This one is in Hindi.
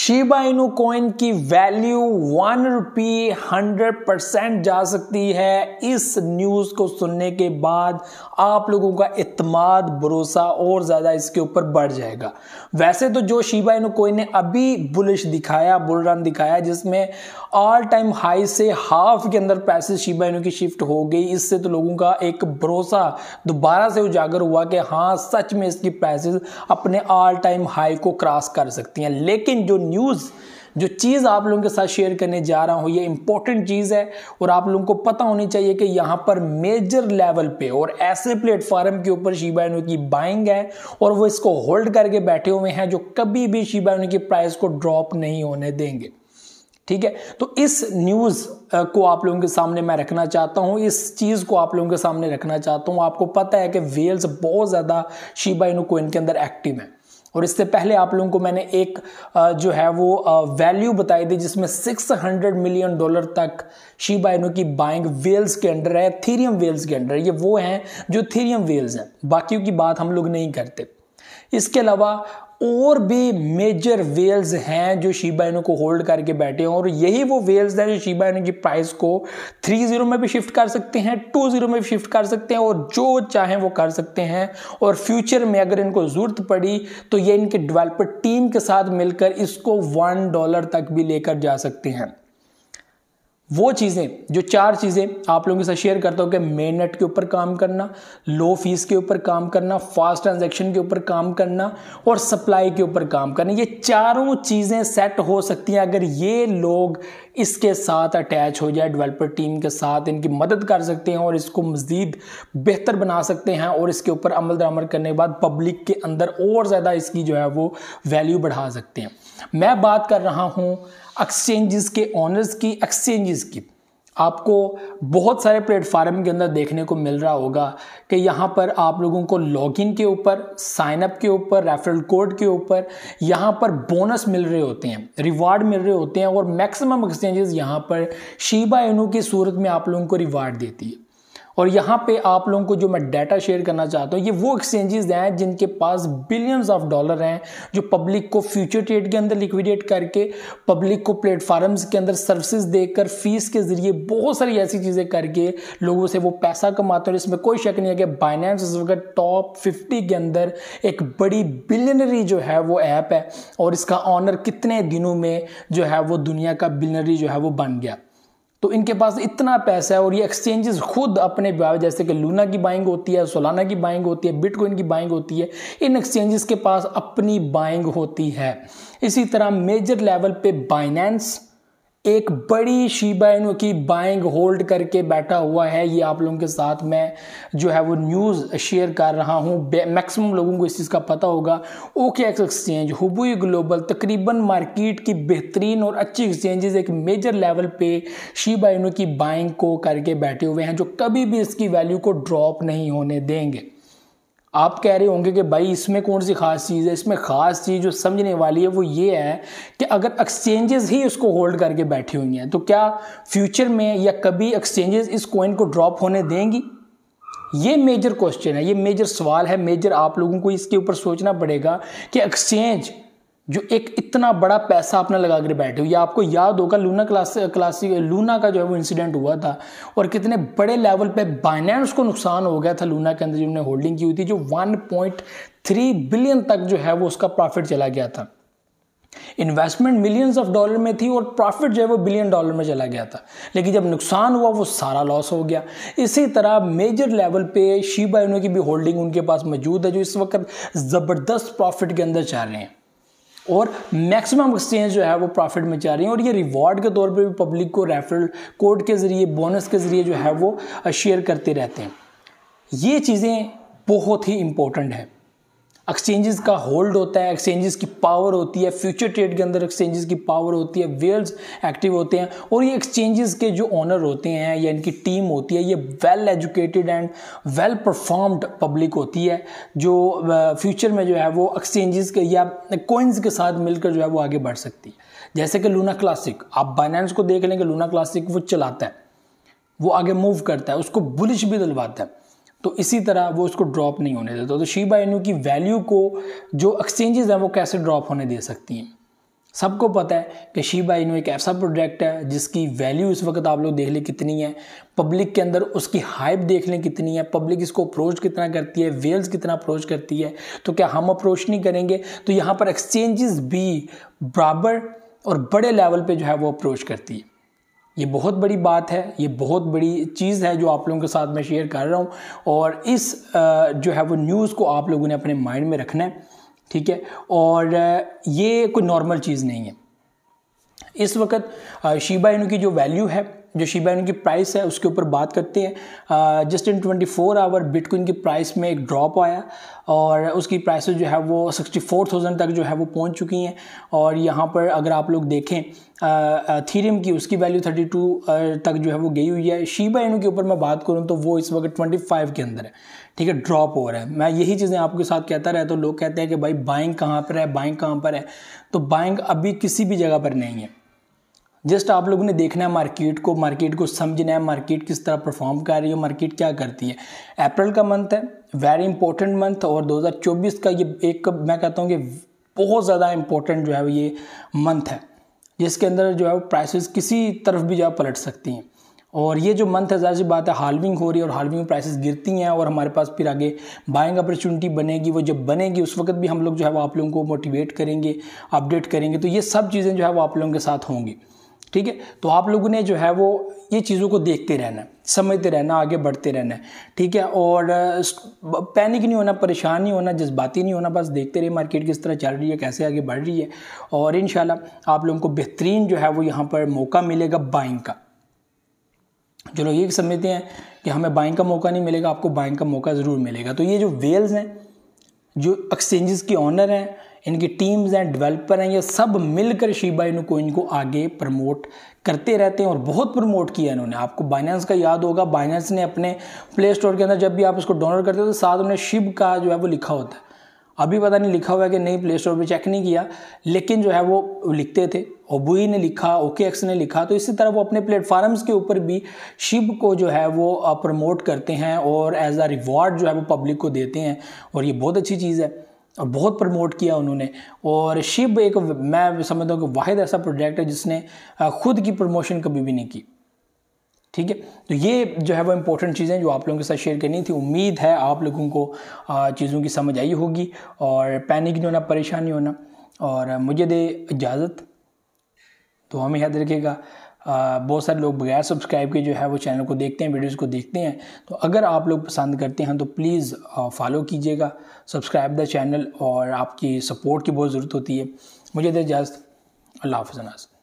शिबा इनू कॉइन की वैल्यू 1 रुपये 100% जा सकती है। इस न्यूज को सुनने के बाद आप लोगों का इत्माद भरोसा और ज्यादा इसके ऊपर बढ़ जाएगा। वैसे तो जो शिबा इनू कॉइन ने अभी बुलिश दिखाया, बुल रन दिखाया, जिसमें ऑल टाइम हाई से हाफ के अंदर पैसे शिबा इनू की शिफ्ट हो गई, इससे तो लोगों का एक भरोसा दोबारा से उजागर हुआ कि हाँ सच में इसकी प्राइसेस अपने ऑल टाइम हाई को क्रॉस कर सकती हैं। लेकिन जो चीज आप लोगों के साथ शेयर करने जा रहा हूं ये इंपॉर्टेंट चीज है और आप लोगों को पता होनी चाहिए कि यहां पर मेजर लेवल पे और ऐसे प्लेटफॉर्म के ऊपर शिबा इनू की बाइंग है और वो इसको होल्ड करके बैठे हुए हैं जो कभी भी शिबा इनू की प्राइस को ड्रॉप नहीं होने देंगे। ठीक है, तो इस न्यूज को आप लोगों के सामने मैं रखना चाहता हूं, इस चीज को आप लोगों के सामने रखना चाहता हूं। आपको पता है कि वेल्स बहुत ज्यादा शिबा इनू कॉइन के अंदर एक्टिव है और इससे पहले आप लोगों को मैंने एक जो है वो वैल्यू बताई थी जिसमें $600 मिलियन तक शिबा इनू की बाइंग वेल्स के अंडर है, थीरियम वेल्स के अंडर। ये वो हैं जो थीरियम वेल्स हैं, बाकियों की बात हम लोग नहीं करते। इसके अलावा और भी मेजर वेल्स हैं जो शिबा इनू को होल्ड करके बैठे हैं और यही वो वेल्स हैं जो शिबा इनू की प्राइस को 30 में भी शिफ्ट कर सकते हैं, 20 में भी शिफ्ट कर सकते हैं और जो चाहें वो कर सकते हैं। और फ्यूचर में अगर इनको जरूरत पड़ी तो ये इनके डेवलपर टीम के साथ मिलकर इसको $1 तक भी लेकर जा सकते हैं। वो चीज़ें, जो 4 चीज़ें आप लोगों के साथ शेयर करता हूँ कि मेन नेट के ऊपर काम करना, लो फीस के ऊपर काम करना, फास्ट ट्रांजैक्शन के ऊपर काम करना और सप्लाई के ऊपर काम करना, ये चारों चीज़ें सेट हो सकती हैं अगर ये लोग इसके साथ अटैच हो जाए, डेवलपर टीम के साथ इनकी मदद कर सकते हैं और इसको मज़ीद बेहतर बना सकते हैं और इसके ऊपर अमल दरामद करने के बाद पब्लिक के अंदर और ज़्यादा इसकी जो है वो वैल्यू बढ़ा सकते हैं। मैं बात कर रहा हूँ एक्सचेंजेस के ओनर्स की, एक्सचेंजेस की। आपको बहुत सारे प्लेटफार्म के अंदर देखने को मिल रहा होगा कि यहाँ पर आप लोगों को लॉगिन के ऊपर, साइन अप के ऊपर, रेफरल कोड के ऊपर यहाँ पर बोनस मिल रहे होते हैं, रिवार्ड मिल रहे होते हैं और मैक्सिमम एक्सचेंजेस यहाँ पर शिबा इनू की सूरत में आप लोगों को रिवार्ड देती है। और यहाँ पे आप लोगों को जो मैं डाटा शेयर करना चाहता हूँ, ये वो एक्सचेंजेस हैं जिनके पास बिलियंस ऑफ डॉलर हैं, जो पब्लिक को फ्यूचर ट्रेड के अंदर लिक्विडेट करके, पब्लिक को प्लेटफॉर्म्स के अंदर सर्विसेज देकर, फीस के जरिए बहुत सारी ऐसी चीज़ें करके लोगों से वो पैसा कमाते हैं। इसमें कोई शक नहीं है कि बाइनेंस इस वक्त टॉप 50 के अंदर एक बड़ी बिलियनरी जो है वो ऐप है और इसका ऑनर कितने दिनों में जो है वो दुनिया का बिलियनरी जो है वो बन गया। तो इनके पास इतना पैसा है और ये एक्सचेंजेस खुद अपने जैसे कि लूना की बाइंग होती है, सोलाना की बाइंग होती है, बिटकॉइन की बाइंग होती है, इन एक्सचेंजेस के पास अपनी बाइंग होती है। इसी तरह मेजर लेवल पे बाइनेंस एक बड़ी शिबा इनू की बाइंग होल्ड करके बैठा हुआ है। ये आप लोगों के साथ मैं जो है वो न्यूज़ शेयर कर रहा हूँ। मैक्सिमम लोगों को इस चीज़ का पता होगा। OKX एक्सचेंज, हुबुई ग्लोबल, तकरीबन मार्केट की बेहतरीन और अच्छी एक्सचेंजेस एक मेजर लेवल पे शिबा इनू की बाइंग को करके बैठे हुए हैं जो कभी भी इसकी वैल्यू को ड्रॉप नहीं होने देंगे। आप कह रहे होंगे कि भाई इसमें कौन सी खास चीज़ है? इसमें खास चीज़ जो समझने वाली है वो ये है कि अगर एक्सचेंजेस ही इसको होल्ड करके बैठी हुई हैं तो क्या फ्यूचर में या कभी एक्सचेंजेस इस कॉइन को ड्रॉप होने देंगी? ये मेजर क्वेश्चन है, ये मेजर सवाल है। मेजर आप लोगों को इसके ऊपर सोचना पड़ेगा कि एक्सचेंज जो एक इतना बड़ा पैसा अपना लगा कर बैठे हुए, आपको याद होगा लूना का जो है वो इंसिडेंट हुआ था और कितने बड़े लेवल पे बाइनेंस को नुकसान हो गया था लूना के अंदर जिन्होंने होल्डिंग की हुई थी, जो 1.3 बिलियन तक जो है वो उसका प्रॉफिट चला गया था। इन्वेस्टमेंट मिलियंस ऑफ डॉलर में थी और प्रॉफिट जो है वो $1 बिलियन में चला गया था, लेकिन जब नुकसान हुआ वो सारा लॉस हो गया। इसी तरह मेजर लेवल पे शिबा इनू की भी होल्डिंग उनके पास मौजूद है जो इस वक्त ज़बरदस्त प्रॉफिट के अंदर चल रहे हैं और मैक्सिमम एक्सचेंज जो है वो प्रॉफिट में जा रही हैं और ये रिवॉर्ड के तौर पे भी पब्लिक को रेफरल कोड के ज़रिए, बोनस के ज़रिए जो है वो शेयर करते रहते हैं। ये चीज़ें बहुत ही इंपॉर्टेंट है। एक्सचेंजेस का होल्ड होता है, एक्सचेंजेस की पावर होती है, फ्यूचर ट्रेड के अंदर एक्सचेंजेस की पावर होती है, वेल्स एक्टिव होते हैं और ये एक्सचेंजेस के जो ओनर होते हैं या इनकी टीम होती है ये well educated and well performed public होती है जो फ्यूचर में जो है वो एक्सचेंजेस के या कॉइन्स के साथ मिलकर जो है वो आगे बढ़ सकती है। जैसे कि लूना क्लासिक, आप बाइनेंस को देख लेंगे, लूना क्लासिक वो चलाता है, वो आगे मूव करता है, उसको बुलिश भी दिलवाता है, तो इसी तरह वो उसको ड्रॉप नहीं होने देता। तो शिबा इनू की वैल्यू को जो एक्सचेंजेस हैं वो कैसे ड्रॉप होने दे सकती हैं? सबको पता है कि शिबा इनू एक ऐसा प्रोडक्ट है जिसकी वैल्यू इस वक्त आप लोग देख लें कितनी है, पब्लिक के अंदर उसकी हाइप देख लें कितनी है, पब्लिक इसको अप्रोच कितना करती है, वेल्स कितना अप्रोच करती है। तो क्या हम अप्रोच नहीं करेंगे? तो यहाँ पर एक्सचेंजेस भी बराबर और बड़े लेवल पे जो है वो अप्रोच करती है। ये बहुत बड़ी बात है, ये बहुत बड़ी चीज़ है जो आप लोगों के साथ मैं शेयर कर रहा हूँ। और इस जो है वो न्यूज़ को आप लोगों ने अपने माइंड में रखना है, ठीक है। और ये कोई नॉर्मल चीज़ नहीं है। इस वक्त शिबा इनू की जो वैल्यू है, जो शिबा इनू की प्राइस है, उसके ऊपर बात करते हैं। जस्ट इन 24 आवर बिटकॉइन की प्राइस में एक ड्रॉप आया और उसकी प्राइसेस जो है वो 64,000 तक जो है वो पहुंच चुकी हैं। और यहाँ पर अगर आप लोग देखें इथेरियम की, उसकी वैल्यू 32 तक जो है वो गई हुई है। शिबा इनू के ऊपर मैं बात करूँ तो वो इस वक्त 25 के अंदर है, ठीक है, ड्रॉप हो रहा है। मैं यही चीज़ें आपके साथ कहता रहता हूँ। लोग कहते हैं कि भाई बाइंग कहाँ पर है, बाइंग कहाँ पर है। तो बाइंग अभी किसी भी जगह पर नहीं है। जस्ट आप लोगों ने देखना है मार्केट को समझना है, मार्केट किस तरह परफॉर्म कर रही है, मार्केट क्या करती है। अप्रैल का मंथ है, वेरी इंपॉर्टेंट मंथ, और 2024 का ये एक मैं कहता हूँ कि बहुत ज़्यादा इंपॉर्टेंट जो है ये मंथ है, जिसके अंदर जो है प्राइसेस किसी तरफ भी जो है पलट सकती हैं। और ये जो मंथ है, ज़ाहिर सी बात है, हाल्विंग हो रही है और हाल्विंग में प्राइसेस गिरती हैं और हमारे पास फिर आगे बाइंग अपॉर्चुनिटी बनेगी। वो जब बनेगी उस वक्त भी हम लोग जो है वो आप लोगों को मोटिवेट करेंगे, अपडेट करेंगे। तो ये सब चीज़ें जो है वो आप लोगों के साथ होंगी, ठीक है। तो आप लोगों ने जो है वो ये चीज़ों को देखते रहना है, समझते रहना, आगे बढ़ते रहना है, ठीक है। और पैनिक नहीं होना, परेशान नहीं होना, जज्बाती नहीं होना, बस देखते रहिए मार्केट किस तरह चल रही है, कैसे आगे बढ़ रही है। और इंशाल्लाह आप लोगों को बेहतरीन जो है वो यहाँ पर मौका मिलेगा बाइंग का। जो लोग ये समझते हैं कि हमें बाइंग का मौका नहीं मिलेगा, आपको बाइंग का मौका ज़रूर मिलेगा। तो ये जो वेल्स हैं, जो एक्सचेंजेस के ऑनर हैं, इनकी टीम्स हैं, डेवलपर हैं, ये सब मिलकर शिबा इनू कोइन को आगे प्रमोट करते रहते हैं और बहुत प्रमोट किया इन्होंने। आपको बाइनेंस का याद होगा, बाइनेंस ने अपने प्ले स्टोर के अंदर जब भी आप इसको डाउनलोड करते हो तो साथ उन्हें शिब का जो है वो लिखा होता है। अभी पता नहीं लिखा हुआ है कि नहीं, प्ले स्टोर पर चेक नहीं किया, लेकिन जो है वो लिखते थे। ओबुई ने लिखा, OKX ने लिखा। तो इसी तरह वो अपने प्लेटफार्म्स के ऊपर भी शिब को जो है वो प्रमोट करते हैं और एज अ रिवॉर्ड जो है वो पब्लिक को देते हैं। और ये बहुत अच्छी चीज़ है और बहुत प्रमोट किया उन्होंने। और शिब एक, मैं समझता हूँ कि वाहिद ऐसा प्रोडक्ट है जिसने खुद की प्रमोशन कभी भी नहीं की, ठीक है। तो ये जो है वो इम्पोर्टेंट चीज़ें जो आप लोगों के साथ शेयर करनी थी। उम्मीद है आप लोगों को चीज़ों की समझ आई होगी और पैनिक नहीं होना, परेशान नहीं होना। और मुझे दे इजाज़त, तो हमें याद रखिएगा। बहुत सारे लोग बगैर सब्सक्राइब के जो है वो चैनल को देखते हैं, वीडियोस को देखते हैं। तो अगर आप लोग पसंद करते हैं तो प्लीज़ फॉलो कीजिएगा, सब्सक्राइब द चैनल, और आपकी सपोर्ट की बहुत ज़रूरत होती है। मुझे दे इजाज़त, अल्लाह हाफ़िज़।